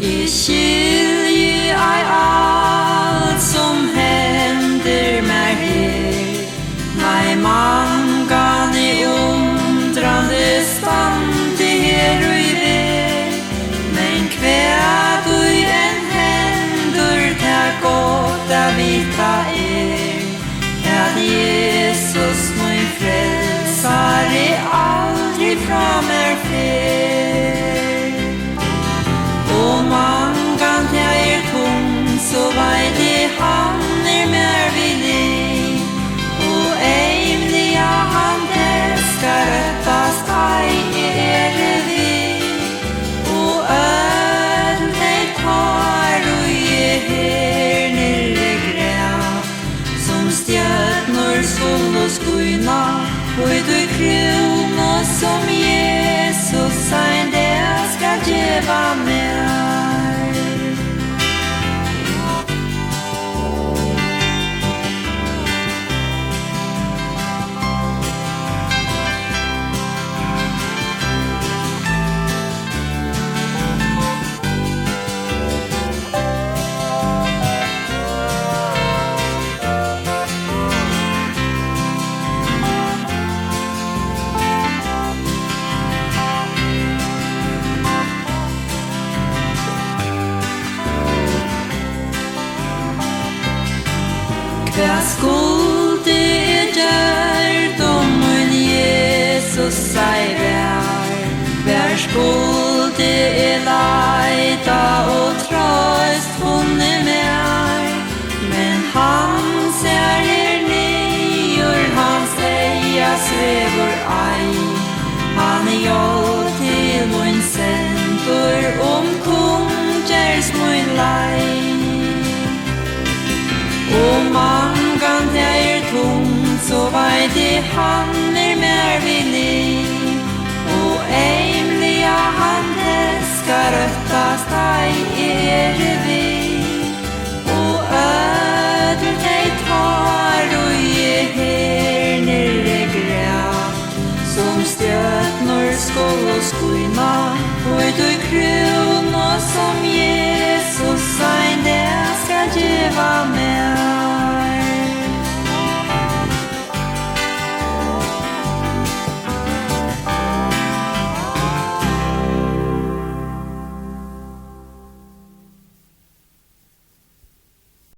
Jeg skiljer ei alt som hender meg her. Nei, mangan I undrande stande her og I vei. Men hver du en hendur, ta godt a vita at Jesus min frelsar aldri fra meg fer. Og mangan til tung, så veit han mer villig. Og einliga han elskar røttast ei vi. Og øl dei tar og her nere græv, som stjørnor sol og skuina, og du krona som Jesus ein det skal gjeva mer. Hva skulde gjørt min Jesus seg vær? Hva skulde leita og trøst funne mer? Men han ser nyer, han sier svever ei. Han gjør til min senter kongers min lei. Og mangan til tung, så veit han